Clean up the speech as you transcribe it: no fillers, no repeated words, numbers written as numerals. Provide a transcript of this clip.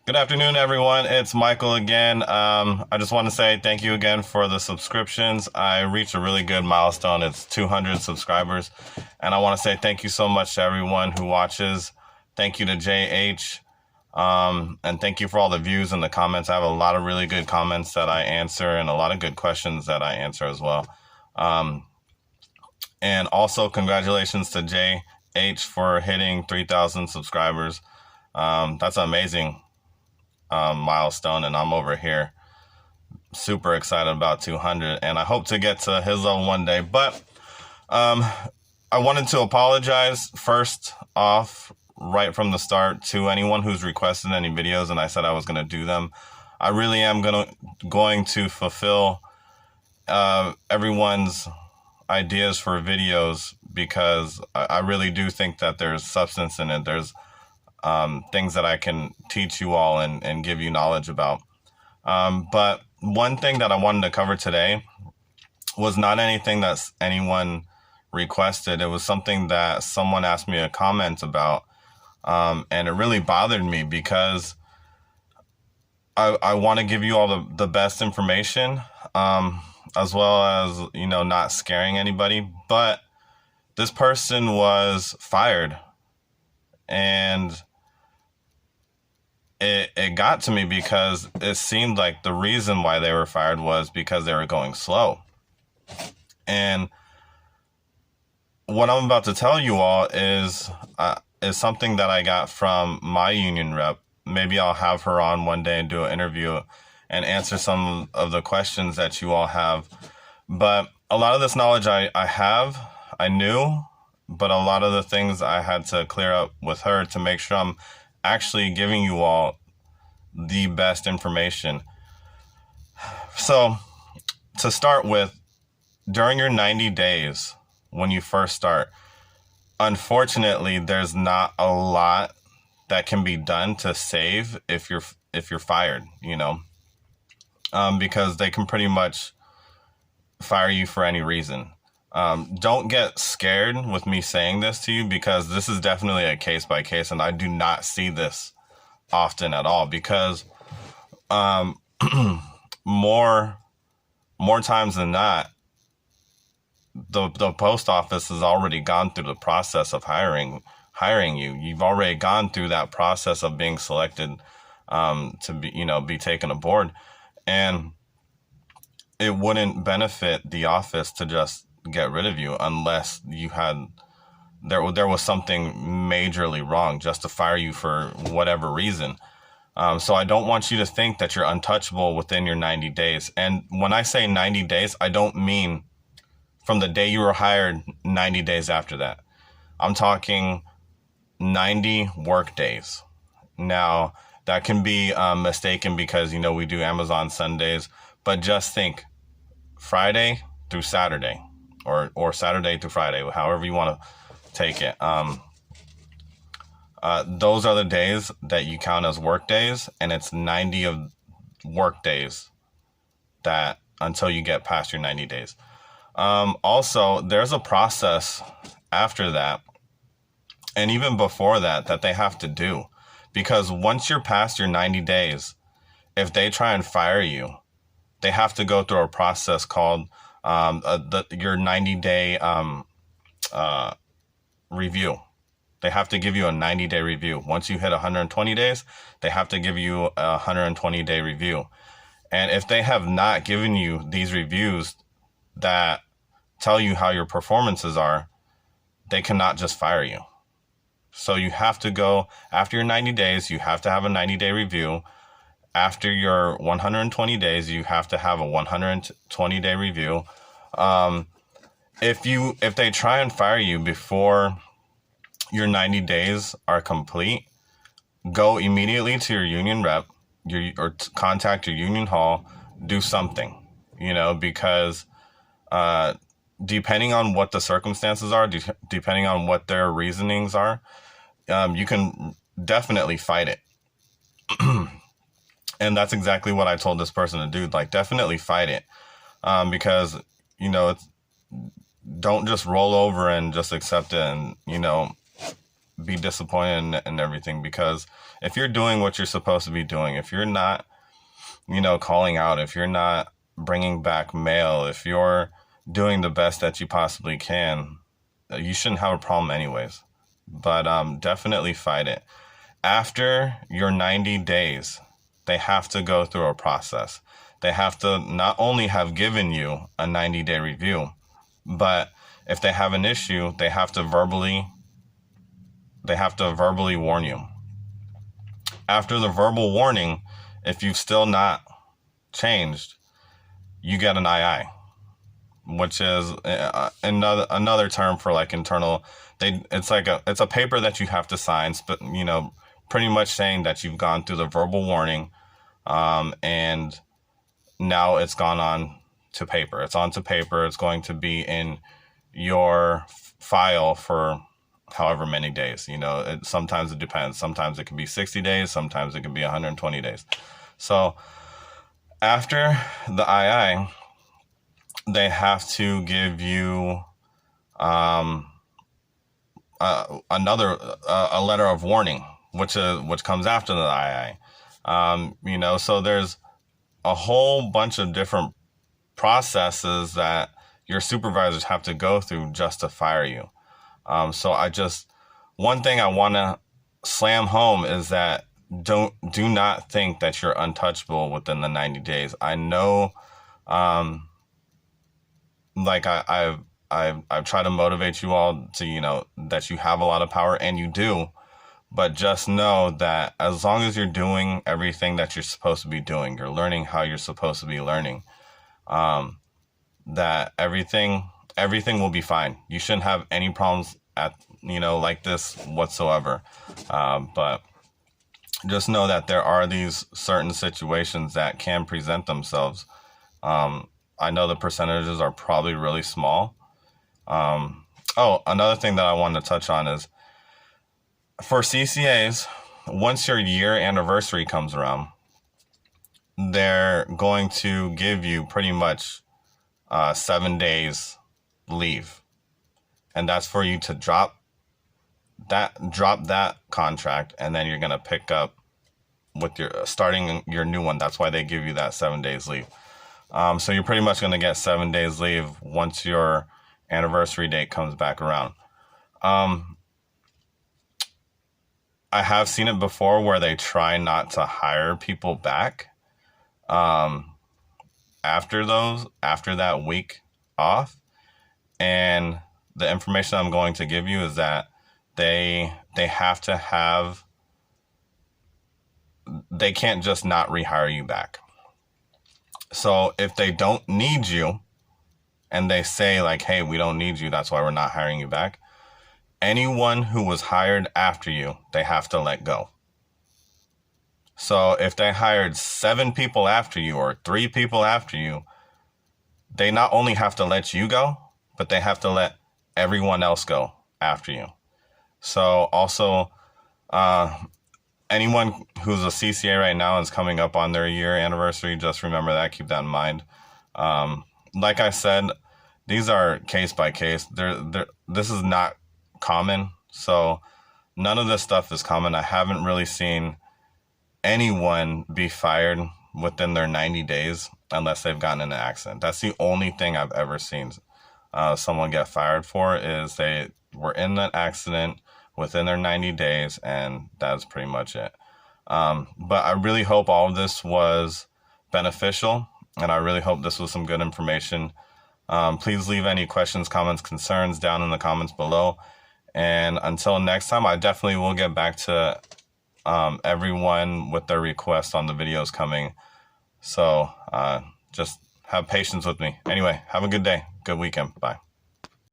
Good afternoon, everyone. It's Michael again. I just want to say thank you again for the subscriptions. I reached a really good milestone. It's 200 subscribers. And I want to say thank you so much to everyone who watches. Thank you to JH. And thank you for all the views and the comments. I have a lot of really good comments that I answer and a lot of good questions that I answer as well. And also, congratulations to JH for hitting 3,000 subscribers. That's amazing milestone, and I'm over here super excited about 200, and I hope to get to his level one day. But I wanted to apologize first off right from the start to anyone who's requested any videos, and I said I was going to do them. I really am going to fulfill everyone's ideas for videos, because I really do think that there's substance in it. There's things that I can teach you all and give you knowledge about. But one thing that I wanted to cover today was not anything that anyone requested. It was something that someone asked me a comment about, and it really bothered me because I want to give you all the best information, as well as, not scaring anybody. But this person was fired, and it got to me because it seemed like the reason why they were fired was because they were going slow. And what I'm about to tell you all is something that I got from my union rep. Maybe I'll have her on one day and do an interview and answer some of the questions that you all have. But a lot of this knowledge I knew, but a lot of the things I had to clear up with her to make sure I'm actually giving you all the best information. So, to start with, during your 90 days when you first start, unfortunately, there's not a lot that can be done to save if you're fired, because they can pretty much fire you for any reason. Don't get scared with me saying this to you, because this is definitely a case by case, and I do not see this often at all, because more times than not, the post office has already gone through the process of hiring you. You've already gone through that process of being selected to be taken aboard, and it wouldn't benefit the office to just get rid of you unless there was something majorly wrong just to fire you for whatever reason. So I don't want you to think that you're untouchable within your 90 days. And when I say 90 days, I don't mean from the day you were hired 90 days after that. I'm talking 90 work days. Now, that can be mistaken because, we do Amazon Sundays, but just think Friday through Saturday, or Saturday through Friday, however you want to take it. Those are the days that you count as work days, and it's 90 of work days that until you get past your 90 days. Also, there's a process after that, and even before that they have to do, because once you're past your 90 days, if they try and fire you, they have to go through a process called your 90-day review. They have to give you a 90-day review. Once you hit 120 days, they have to give you a 120-day review. And if they have not given you these reviews that tell you how your performances are, they cannot just fire you. So you have to go, after your 90 days, you have to have a 90-day review. After your 120 days, you have to have a 120-day review. If they try and fire you before your 90 days are complete, go immediately to your union rep, or contact your union hall, do something, because depending on what the circumstances are, depending on what their reasonings are, you can definitely fight it. And that's exactly what I told this person to do. Like, definitely fight it. Because, don't just roll over and just accept it and, be disappointed in everything, because if you're doing what you're supposed to be doing, if you're not, calling out, if you're not bringing back mail, if you're doing the best that you possibly can, you shouldn't have a problem anyways. But definitely fight it. After your 90 days, they have to go through a process. They have to not only have given you a 90-day review, but if they have an issue, they have to verbally warn you. After the verbal warning, if you've still not changed, you get an II, which is another term for like internal. It's a paper that you have to sign, but pretty much saying that you've gone through the verbal warning, and now it's gone on to paper. It's on to paper. It's going to be in your file for however many days. Sometimes it depends. Sometimes it can be 60 days. Sometimes it can be 120 days. So after the II, they have to give you a letter of warning, which comes after the II. So there's a whole bunch of different processes that your supervisors have to go through just to fire you. So one thing I want to slam home is that do not think that you're untouchable within the 90 days. I know, like I've tried to motivate you all to, that you have a lot of power, and you do, but just know that as long as you're doing everything that you're supposed to be doing, you're learning how you're supposed to be learning, that everything will be fine. You shouldn't have any problems like this whatsoever. But just know that there are these certain situations that can present themselves. I know the percentages are probably really small. Another thing that I wanted to touch on is for CCAs, once your year anniversary comes around, they're going to give you pretty much 7 days leave. And that's for you to drop that contract, and then you're going to pick up with starting your new one. That's why they give you that 7 days leave. So you're pretty much going to get 7 days leave once your anniversary date comes back around. I have seen it before where they try not to hire people back after that week off. And the information I'm going to give you is that they have to have, they can't just not rehire you back. So if they don't need you and they say like, hey, we don't need you, that's why we're not hiring you back, anyone who was hired after you, they have to let go. So if they hired 7 people after you or 3 people after you, they not only have to let you go, but they have to let everyone else go after you. So also, anyone who's a CCA right now is coming up on their year anniversary. Just remember that. Keep that in mind. Like I said, these are case by case. This is not common. So none of this stuff is common. I haven't really seen anyone be fired within their 90 days unless they've gotten in an accident. That's the only thing I've ever seen someone get fired for, is they were in an accident within their 90 days, and that's pretty much it. But I really hope all of this was beneficial, and I really hope this was some good information. Please leave any questions, comments, concerns down in the comments below. And until next time, I definitely will get back to everyone with their requests on the videos coming. So just have patience with me. Anyway, have a good day. Good weekend. Bye.